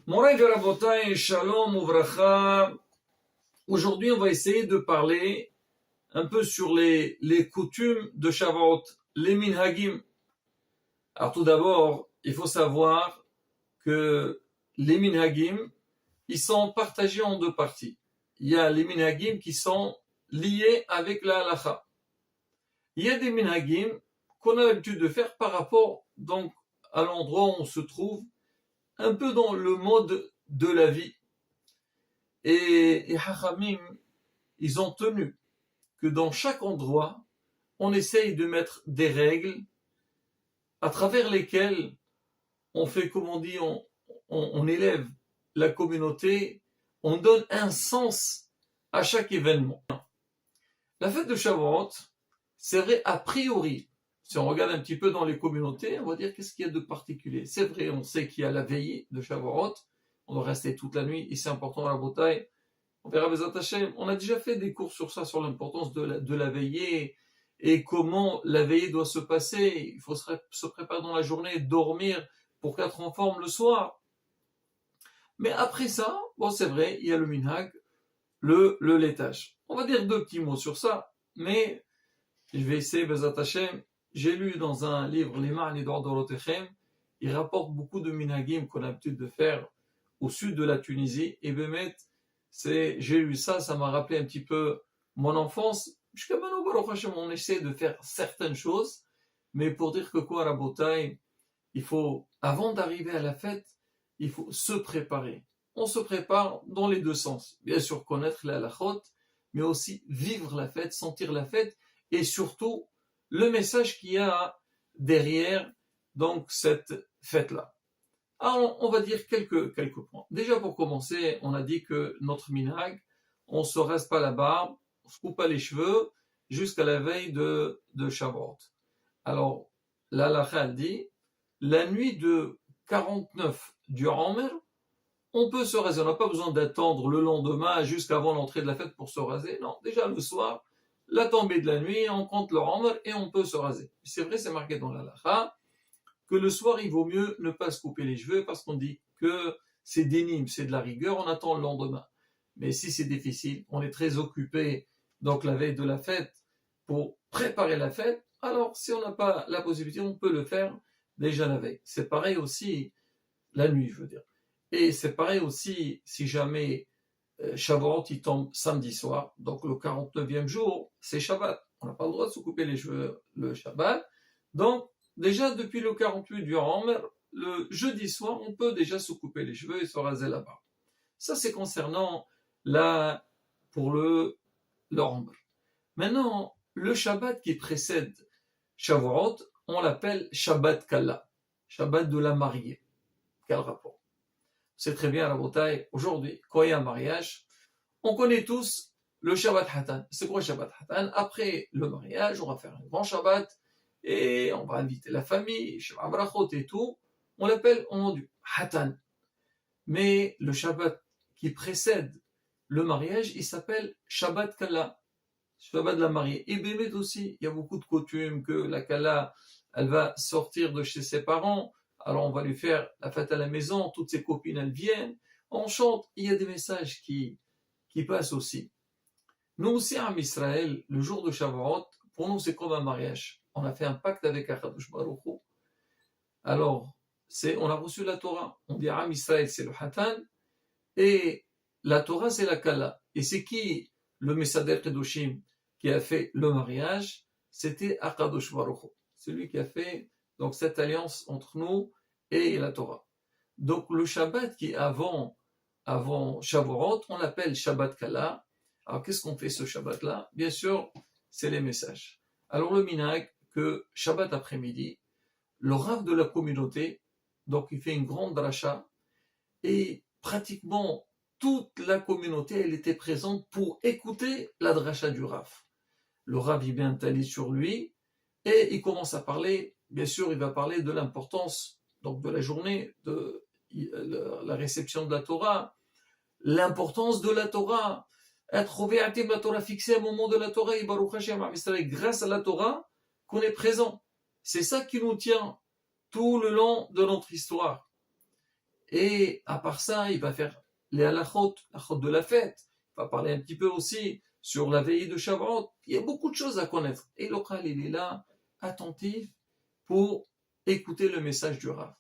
Moray Verabotai, Shalom Uvracha. Aujourd'hui, on va essayer de parler un peu sur les coutumes de Shavuot, les minhagim. Alors tout d'abord, il faut savoir que les minhagim, ils sont partagés en deux parties. Il y a les minhagim qui sont liés avec la halacha. Il y a des minhagim qu'on a l'habitude de faire par rapport donc à l'endroit où on se trouve, un peu dans le mode de la vie. Et Hachamim, ils ont tenu que dans chaque endroit, on essaye de mettre des règles à travers lesquelles on fait, comme on dit, on élève la communauté, on donne un sens à chaque événement. La fête de Shavuot, c'est vrai a priori, si on regarde un petit peu dans les communautés, on va dire qu'est-ce qu'il y a de particulier. C'est vrai, on sait qu'il y a la veillée de Shavuot, on doit rester toute la nuit, et c'est important dans la bataille. On verra Bezat Hashem. On a déjà fait des cours sur ça, sur l'importance de la veillée et comment la veillée doit se passer. Il faut se préparer dans la journée, dormir pour qu'être en forme le soir. Mais après ça, bon, c'est vrai, il y a le minhag, le laitage. On va dire deux petits mots sur ça, mais je vais essayer Bezat Hashem. J'ai lu dans un livre, Les Ma'ani d'Ordorotechem, il rapporte beaucoup de minhagim qu'on a l'habitude de faire au sud de la Tunisie, et Bémet, j'ai lu ça, ça m'a rappelé un petit peu mon enfance. Jusqu'à maintenant, on essaie de faire certaines choses, mais pour dire que quoi, à la bataille, il faut, avant d'arriver à la fête, il faut se préparer. On se prépare dans les deux sens. Bien sûr, connaître la halachot, mais aussi vivre la fête, sentir la fête, et surtout, le message qu'il y a derrière donc cette fête-là. Alors, on va dire quelques points. Déjà, pour commencer, on a dit que notre minhag, on ne se rase pas la barbe, on ne se coupe pas les cheveux jusqu'à la veille de Shavuot. Alors, la halakha dit, la nuit de 49 du Omer, on peut se raser. On n'a pas besoin d'attendre le lendemain jusqu'avant l'entrée de la fête pour se raser. Non, déjà le soir, la tombée de la nuit, on compte le Omer et on peut se raser. C'est vrai, c'est marqué dans la halakha que le soir, il vaut mieux ne pas se couper les cheveux parce qu'on dit que c'est dénime, c'est de la rigueur, on attend le lendemain. Mais si c'est difficile, on est très occupé, donc la veille de la fête, pour préparer la fête, alors si on n'a pas la possibilité, on peut le faire déjà la veille. C'est pareil aussi la nuit, je veux dire. Et c'est pareil aussi si jamais Shavuot, il tombe samedi soir, donc le 49e jour, c'est Shabbat. On n'a pas le droit de se couper les cheveux le Shabbat. Donc, déjà, depuis le 48 du Omer, le jeudi soir, on peut déjà se couper les cheveux et se raser la barbe. Ça, c'est concernant pour le Omer. Maintenant, le Shabbat qui précède Shavuot, on l'appelle Shabbat Kala, Shabbat de la mariée. Quel rapport? C'est très bien à la bataille. Aujourd'hui, quand il y a un mariage, on connaît tous le Shabbat Hatan. C'est quoi Shabbat Hatan? Après le mariage, on va faire un grand Shabbat, et on va inviter la famille, Shabbat Brachot et tout, on l'appelle au nom du Hatan. Mais le Shabbat qui précède le mariage, il s'appelle Shabbat Kala, Shabbat de la mariée. Et Bémet aussi, il y a beaucoup de coutumes que la Kala, elle va sortir de chez ses parents, alors on va lui faire la fête à la maison, toutes ses copines, elles viennent, on chante, il y a des messages qui passent aussi. Nous aussi, à Israël, le jour de Shavuot, pour nous, c'est comme un mariage. On a fait un pacte avec Akadosh Baruch Hu. Alors, on a reçu la Torah. On dit Am Israël, c'est le Hatan. Et la Torah, c'est la Kala. Et c'est qui le Messader Kedoshim qui a fait le mariage? C'était Akadosh Baruch Hu. C'est lui qui a fait donc cette alliance entre nous et la Torah. Donc, le Shabbat qui est avant Shavuot, on l'appelle Shabbat Kala. Alors, qu'est-ce qu'on fait ce Shabbat-là? Bien sûr, c'est les messages. Alors, le minhag, que Shabbat après-midi, le rav de la communauté, donc il fait une grande dracha, et pratiquement toute la communauté, elle était présente pour écouter la dracha du rav. Le rav, il vient taler sur lui, et il commence à parler, bien sûr, il va parler de l'importance donc de la journée, de la réception de la Torah, l'importance de la Torah, être la Torah fixée à un moment de la Torah, et Baruch Hashem, grâce à la Torah, qu'on est présent. C'est ça qui nous tient tout le long de notre histoire. Et à part ça, il va faire les halachot, la chôte de la fête. Il va parler un petit peu aussi sur la veillée de Shavuot. Il y a beaucoup de choses à connaître. Et le Khal, il est là, attentif, pour écouter le message du Rav.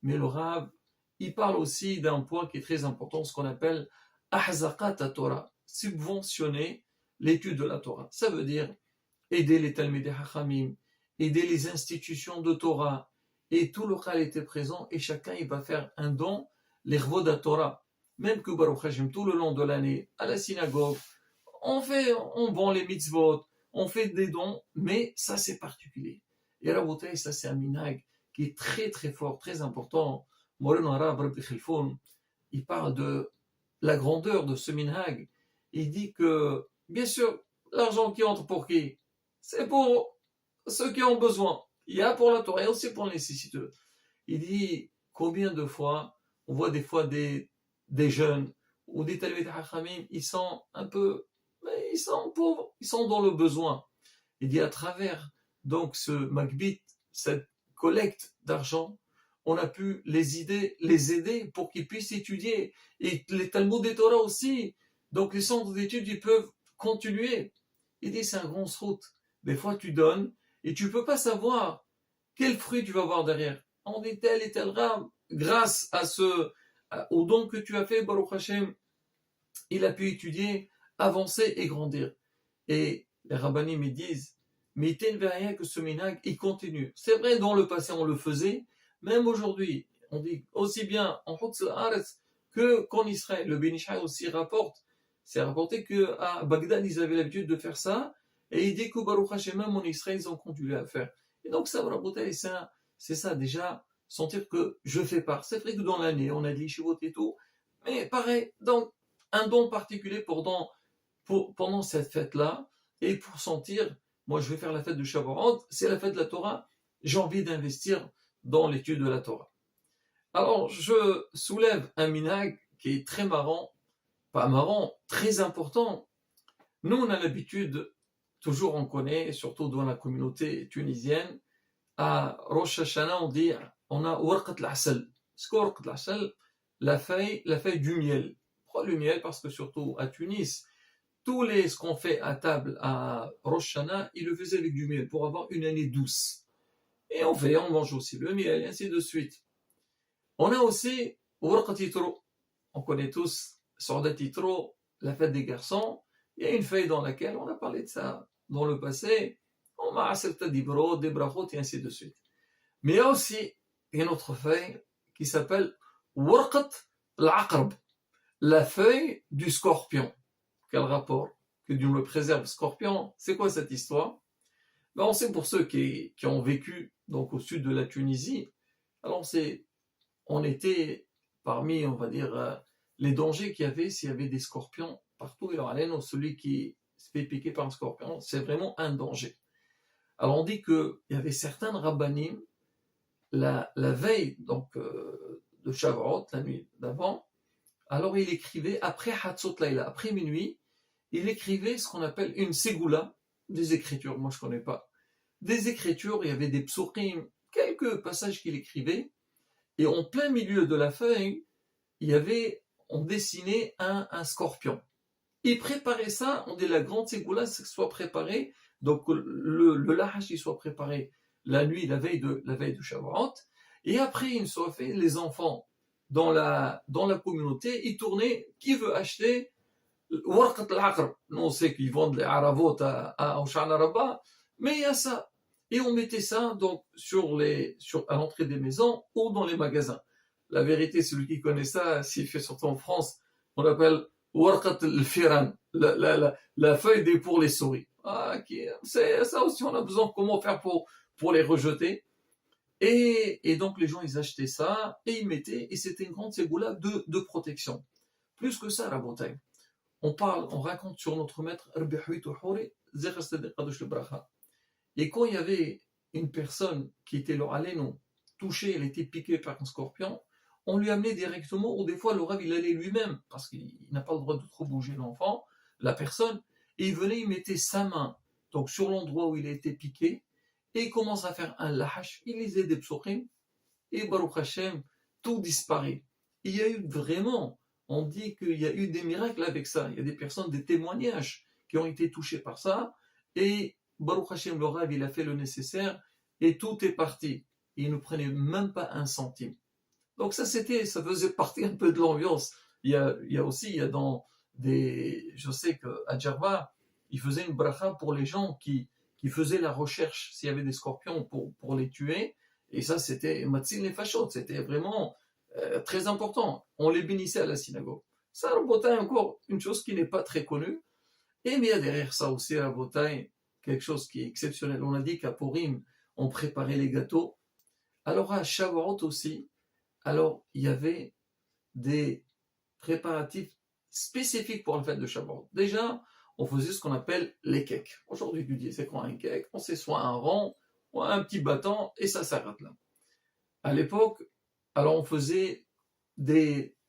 Mais le Rav, il parle aussi d'un point qui est très important, ce qu'on appelle Ahzaqat Torah, subventionner l'étude de la Torah. Ça veut dire aider les Talmidei Hachamim, aider les institutions de Torah. Et tout le Khal était présent et chacun il va faire un don, l'Irvod à Torah. Même que Baruch Hashem, tout le long de l'année, à la synagogue, on vend les mitzvot, on fait des dons, mais ça c'est particulier. Et Rabotai, ça c'est un minhag qui est très très fort, très important. Moren Arab Rabbi Khilfoun, il parle de la grandeur de ce minhag. Il dit que, bien sûr, l'argent qui entre pour qui? C'est pour ceux qui ont besoin. Il y a pour la Torah et aussi pour les nécessiteux. Il dit combien de fois, on voit des fois des jeunes ou des Talmidei Hachamim, ils sont un peu, mais ils sont pauvres, ils sont dans le besoin. Il dit à travers donc ce magbit, cette collecte d'argent, on a pu les aider pour qu'ils puissent étudier. Et les Talmud et Torah aussi. Donc les centres d'études, ils peuvent continuer. Il dit c'est un grand srout. Des fois tu donnes et tu ne peux pas savoir quel fruit tu vas avoir derrière. On dit tel et tel rame. Grâce au don que tu as fait, Baruch Hashem, il a pu étudier, avancer et grandir. Et les rabbanim me disent, mais il ne rien que ce minhag, il continue. C'est vrai, dans le passé, on le faisait, même aujourd'hui, on dit aussi bien en Hutz al-Aretz qu'en Israël. Le Ben Ish Chai aussi rapporte, c'est rapporté qu'à Bagdad, ils avaient l'habitude de faire ça, et il dit que Baruch Hashem, même en Israël, ils ont continué à faire. Et donc ça, c'est ça déjà, sentir que je fais part. C'est vrai que dans l'année, on a de l'ishivot et tout, mais pareil, donc un don particulier pendant cette fête-là, et pour sentir, moi je vais faire la fête de Shavuot, c'est la fête de la Torah, j'ai envie d'investir dans l'étude de la Torah. Alors je soulève un minhag qui est très marrant, pas marrant, très important. Nous on a l'habitude, toujours on connaît, surtout dans la communauté tunisienne, à Rosh Hashanah on a Warqat al-Asal. Ce qu'est Warqat al-Asal, la feuille du miel. Pourquoi le miel? Parce que surtout à Tunis, ce qu'on fait à table à Rosh Hashanah, ils le faisaient avec du miel pour avoir une année douce. Et on mange aussi le miel, et ainsi de suite. On a aussi Warqat Yitro. On connaît tous Sordat Yitro, la fête des garçons. Il y a une feuille dans laquelle on a parlé de ça dans le passé. On m'a accepté des brachot, et ainsi de suite. Mais il y a aussi une autre feuille qui s'appelle Warqat al-Aqrab, la feuille du scorpion. Quel rapport? Que Dieu me préserve, scorpion. C'est quoi cette histoire? Ben, on sait pour ceux qui ont vécu donc au sud de la Tunisie. Alors on était parmi, on va dire, les dangers qu'il y avait s'il y avait des scorpions partout. Et alors, celui qui se fait piquer par un scorpion, c'est vraiment un danger. Alors on dit qu'il y avait certains rabbanim, la veille donc, de Shavuot, la nuit d'avant, alors il écrivait, après Hatzot Laïla, après minuit, il écrivait ce qu'on appelle une ségoula, des écritures, moi je ne connais pas. Des écritures, il y avait des psukim, quelques passages qu'il écrivait, et en plein milieu de la feuille, on dessinait un scorpion. Il préparait ça, on dit la grande ségoula, c'est que ce soit préparé, donc le lahash il soit préparé la nuit, la veille de Shavuot, et après il soit fait, les enfants dans la communauté, ils tournaient, qui veut acheter Warqat al-Aqrab. Nous on sait qu'ils vendent les aravot à Oshana Rabbah, mais il y a ça. Et on mettait ça donc à l'entrée des maisons ou dans les magasins. La vérité, celui qui connaît ça, s'il fait surtout en France, on l'appelle Warqat al-Firan, la feuille pour les souris. C'est ça aussi, on a besoin, comment faire pour les rejeter. Et donc les gens, ils achetaient ça et ils mettaient, et c'était une grande ségoula de protection. Plus que ça, la bouteille. On raconte sur notre maître, et quand il y avait une personne qui était touchée, elle était piquée par un scorpion, on lui amenait directement, ou des fois le Rav il allait lui-même, parce qu'il n'a pas le droit de trop bouger l'enfant, la personne, et il venait, il mettait sa main donc sur l'endroit où il a été piqué, et il commence à faire un lahash, il lisait des psukim, et Baruch Hashem, tout disparaît. Il y a eu vraiment, on dit qu'il y a eu des miracles avec ça. Il y a des personnes, des témoignages qui ont été touchés par ça. Et Baruch Hashem, le Rav, il a fait le nécessaire et tout est parti. Il ne prenait même pas un centime. Donc ça faisait partie un peu de l'ambiance. Il y a aussi, il y a dans je sais qu'à Djerba, il faisait une bracha pour les gens qui faisaient la recherche s'il y avait des scorpions pour les tuer. Et ça, c'était Matzil les Fachot, c'était vraiment très important. On les bénissait à la synagogue. Ça, Rabotai, encore une chose qui n'est pas très connue. Et mais il y a derrière ça aussi, Rabotai, quelque chose qui est exceptionnel. On a dit qu'à Purim, on préparait les gâteaux. Alors à Shavuot aussi, alors il y avait des préparatifs spécifiques pour la fête de Shavuot. Déjà, on faisait ce qu'on appelle les cakes. Aujourd'hui, tu dis, c'est quoi un cake? On sait soit un rond, ou un petit bâton, et ça s'arrête là. À l'époque, alors on faisait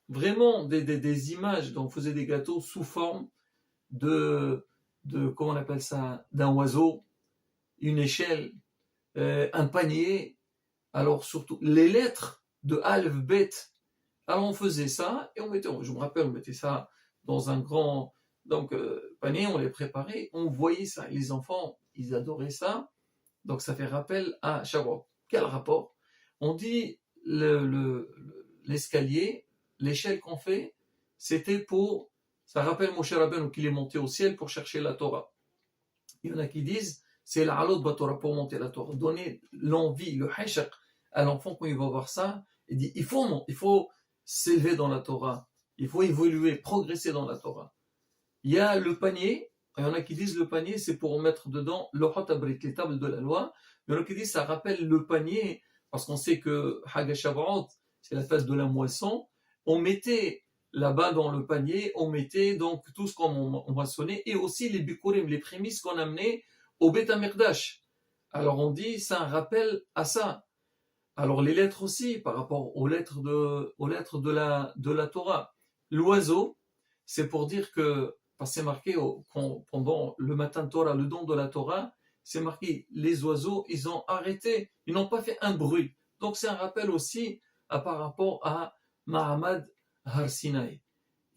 vraiment des images, donc on faisait des gâteaux sous forme comment on appelle ça, d'un oiseau, une échelle, un panier, alors surtout les lettres de Aleph, Bet. Alors on faisait ça et je me rappelle, on mettait ça dans un grand panier, on les préparait, on voyait ça. Les enfants, ils adoraient ça, donc ça fait rappel à Shavuot. Quel rapport? On dit l'escalier, l'échelle qu'on fait, c'était ça rappelle Moshe Rabbeinu qu'il est monté au ciel pour chercher la Torah. Il y en a qui disent, c'est la halot Torah pour monter la Torah, donner l'envie, le hashaq à l'enfant quand il va voir ça, il dit, il faut s'élever dans la Torah, il faut évoluer, progresser dans la Torah. Il y a le panier, il y en a qui disent le panier c'est pour mettre dedans le Abrit, les tables de la loi, il y en a qui disent ça rappelle le panier, parce qu'on sait que Hag Shavuot, c'est la fête de la moisson, on mettait là-bas dans le panier, on mettait donc tout ce qu'on moissonnait, et aussi les bikurim, les prémices qu'on amenait au Beth HaMikdash. Alors on dit, c'est un rappel à ça. Alors les lettres aussi, par rapport aux lettres de la Torah. L'oiseau, c'est pour dire que, parce que c'est marqué pendant le matin de Torah, le don de la Torah, c'est marqué, les oiseaux, ils ont arrêté, ils n'ont pas fait un bruit. Donc c'est un rappel aussi par rapport à Mahamad Har Sinai.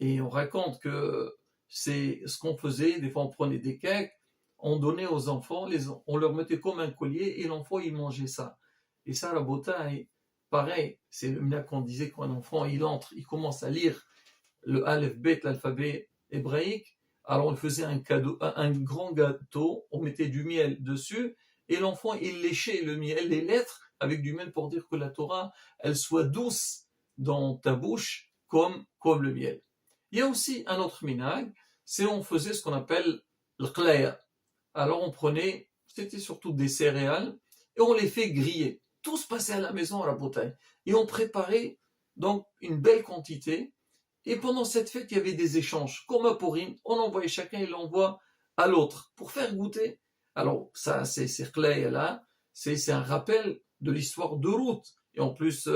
Et on raconte que c'est ce qu'on faisait, des fois on prenait des cakes, on donnait aux enfants, on leur mettait comme un collier et l'enfant il mangeait ça. Et ça, la beauté, pareil, c'est le minhag qu'on disait quand un enfant il entre, il commence à lire le Aleph Bet, l'alphabet hébraïque, alors on faisait un grand gâteau, on mettait du miel dessus, et l'enfant il léchait le miel, les lettres, avec du miel pour dire que la Torah, elle soit douce dans ta bouche, comme le miel. Il y a aussi un autre minhag, c'est on faisait ce qu'on appelle le qlaya. Alors on prenait, c'était surtout des céréales, et on les fait griller. Tout se passait à la maison à la bouteille. Et on préparait donc une belle quantité. Et pendant cette fête, il y avait des échanges. Comme à Purim, on envoyait chacun, il l'envoie à l'autre pour faire goûter. Alors ça, c'est là, c'est un rappel de l'histoire de Ruth. Et en plus,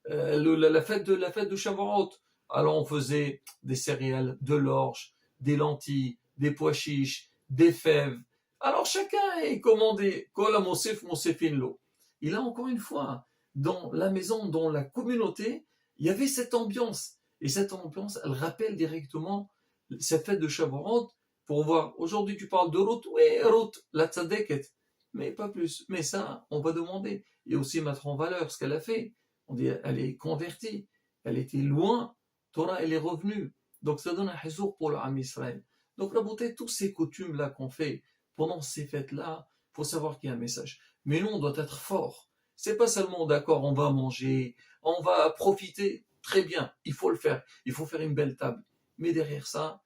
la fête de Shavuot. Alors on faisait des céréales, de l'orge, des lentilles, des pois chiches, des fèves. Alors chacun est commandé. Kol Mosef Mosefin Lo. Et là, encore une fois, dans la maison, dans la communauté, il y avait cette ambiance. Et cette ambiance, elle rappelle directement cette fête de Shavuot pour voir. Aujourd'hui, tu parles de Ruth, oui, Ruth, la tzadeket, mais pas plus. Mais ça, on va demander. Et aussi mettre en valeur ce qu'elle a fait. On dit, elle est convertie. Elle était loin. Torah, elle est revenue. Donc, ça donne un hizour pour le Ham Israël. Donc, la beauté, tous ces coutumes-là qu'on fait pendant ces fêtes-là, il faut savoir qu'il y a un message. Mais nous, on doit être fort. C'est pas seulement, d'accord, on va manger, on va profiter. Très bien, il faut le faire. Il faut faire une belle table. Mais derrière ça,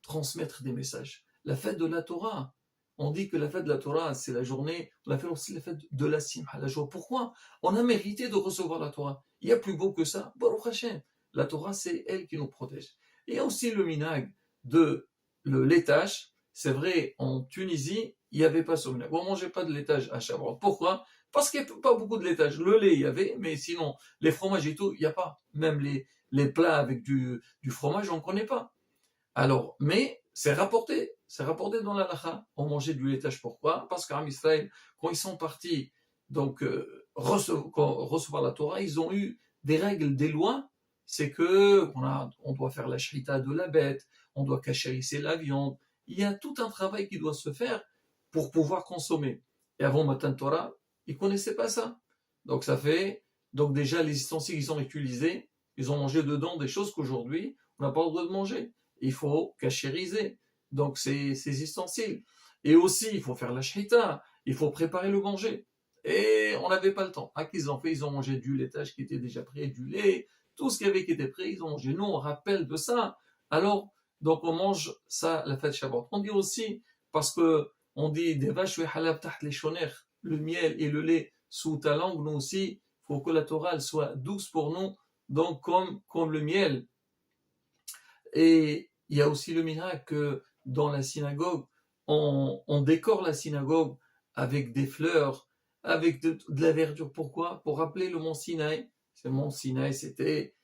transmettre des messages. La fête de la Torah, on dit que la fête de la Torah, c'est la journée, on appelle aussi la fête de la simha, la joie. Pourquoi? On a mérité de recevoir la Torah. Il y a plus beau que ça. Baruch Hashem. La Torah, c'est elle qui nous protège. Et il y a aussi le minhag de laitage. C'est vrai, en Tunisie, il n'y avait pas ce minhag. On ne mangeait pas de laitage à Shavuot. Pourquoi? Parce qu'il n'y a pas beaucoup de laitage. Le lait, il y avait, mais sinon, les fromages et tout, il n'y a pas. Même les plats avec du fromage, on ne connaît pas. Alors, mais c'est rapporté dans la lacha. On mangeait du laitage. Pourquoi? Parce qu'en Israël, quand ils sont partis donc recevoir la Torah, ils ont eu des règles, des lois c'est que on doit faire la shrita de la bête, on doit cachériser la viande. Il y a tout un travail qui doit se faire pour pouvoir consommer. Et avant Matan Torah, ils ne connaissaient pas ça. Donc ça fait, donc déjà les ustensiles qu'ils ont utilisés, ils ont mangé dedans des choses qu'aujourd'hui, on n'a pas le droit de manger. Il faut cachériser donc ces ustensiles. Et aussi, il faut faire la shrita, il faut préparer le manger. Et on n'avait pas le temps. Ah, qu'ils ont fait, ils ont mangé du laitage qui était déjà prêt, du lait, tout ce qu'il y avait qui était prêt, ils ont mangé. Nous, on rappelle de ça. Alors, donc on mange ça la fête Shabbat. On dit aussi, parce que on dit des vaches halab taht les shoner, le miel et le lait sous ta langue, nous aussi, il faut que la Torah elle soit douce pour nous, donc comme le miel. Et il y a aussi le miracle que dans la synagogue, on décore la synagogue avec des fleurs, avec de la verdure. Pourquoi? Pour rappeler le mont Sinaï. Ce mont Sinaï, c'était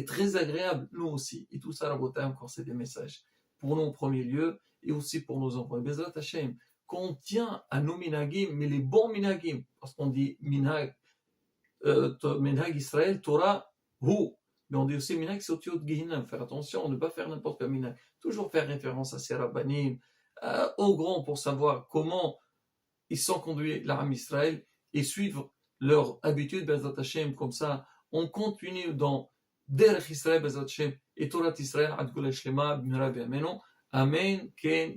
très agréable, nous aussi. Et tout ça, Rabotai, encore, c'est des messages. Pour nous en premier lieu, et aussi pour nos enfants. Et Bezrat Hashem, qu'on tient à nos minagim, mais les bons minagim, parce qu'on dit minag, minag Israël, Torah, hu. Mais on dit aussi minag, c'est au-dessus de Gehinam. Faire attention, ne pas faire n'importe quel minag. Toujours faire référence à ces rabbanim, aux grands, pour savoir comment ils sont conduits l'Aram Israël et suivre leur habitude, Bezrat Hashem, comme ça, on continue dans Derech Israël, Bezrat Hashem, et Torah Israël, Ad Kol Shlema, B'mira B'Amenu. Amen, Ken.